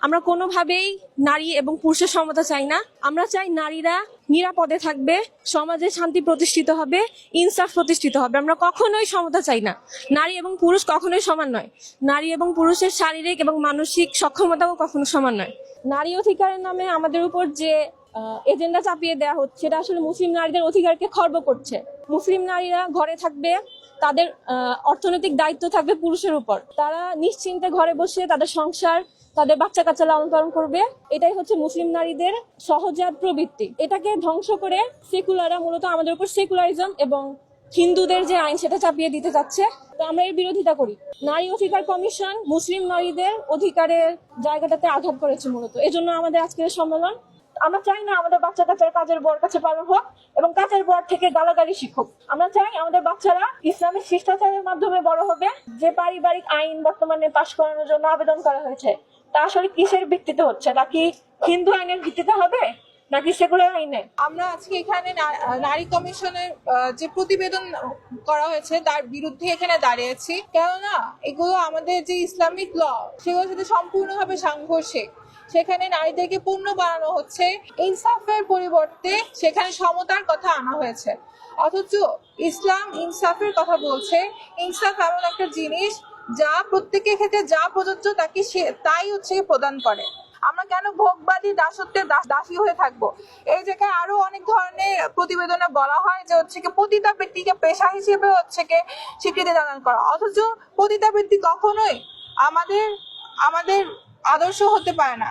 আমরা কোনোভাবেই নারী এবং পুরুষের সমতা চাই না। আমরা চাই নারীরা নিরাপদে থাকবে, সমাজে শান্তি প্রতিষ্ঠিত হবে, ইনসাফ প্রতিষ্ঠিত হবে। আমরা কখনোই সমতা চাই না। নারী এবং পুরুষ কখনোই সমান নয়। নারী এবং পুরুষের শারীরিক এবং মানসিক সক্ষমতাও কখনো সমান নয়। নারী অধিকারের নামে আমাদের উপর যে এজেন্ডা চাপিয়ে দেওয়া হচ্ছে, এটা আসলে মুসলিম নারীদের অধিকারকে খর্ব করছে। মুসলিম নারীরা ঘরে থাকবে, তাদের অর্থনৈতিক দায়িত্ব থাকবে পুরুষের উপর। তারা নিশ্চিন্তে ঘরে বসে তাদের সংসার, তাদের বাচ্চা কাচ্চা লালন পালন করবে। এটাই হচ্ছে মুসলিম নারীদের সহজাত প্রবৃত্তি। এটাকে ধ্বংস করে সেকুলাররা মূলত আমাদের উপর সেকুলারিজম এবং হিন্দুদের যে আইন সেটা চাপিয়ে দিতে চাচ্ছে। তো আমরা এর বিরোধিতা করি। নারী অধিকার কমিশন মুসলিম নারীদের অধিকারের জায়গাটাতে আঘাত করেছে মূলত। এজন্য আমাদের আজকের সম্মেলন। আমরা চাই না আমাদের বাচ্চা কাচ্চার কাজের বর কাছে পালন হোক এবং কাজের বর থেকে গালাগালি শিখুক। আমরা চাই আমাদের বাচ্চারা ইসলামিক শিষ্টাচারের মাধ্যমে বড় হবে। যে পারিবারিক আইন বর্তমানে পাশ করানোর জন্য আবেদন করা হয়েছে, তা আসলে কিসের ভিত্তিতে হচ্ছে? নাকি হিন্দু আইনের ভিত্তিতে হবে, নাকি সেকুলার আইনে? আমরা আজকে এখানে নারী কমিশনের যে প্রতিবেদন করা হয়েছে তার বিরুদ্ধে এখানে দাঁড়িয়েছি। কেননা এগুলো আমাদের যে ইসলামিক ল সেগুলোর সাথে সম্পূর্ণভাবে সাংঘর্ষিক। সেখানে নারীদেরকে পণ্য বানানো হচ্ছে, ইনসাফের পরিবর্তে সেখানে সমতার কথা আনা হয়েছে। অথচ ইসলাম ইনসাফের কথা বলছে। ইনসাফ এমন একটা জিনিস যা প্রত্যেকের ক্ষেত্রে যা প্রযোজ্য তাকে তাই হচ্ছে প্রদান করে। আমরা কেন ভোগবাদী দাসত্বের দাসী হয়ে থাকবো? এই জায়গায় আরো অনেক ধরনের প্রতিবেদনে বলা হয় যে হচ্ছে কি পতিতাবৃত্তিকে পেশা হিসেবে হচ্ছে কি স্বীকৃতি দান করা। অথচ পতিতাবৃত্তি কখনোই আমাদের আদর্শ হতে পারে না।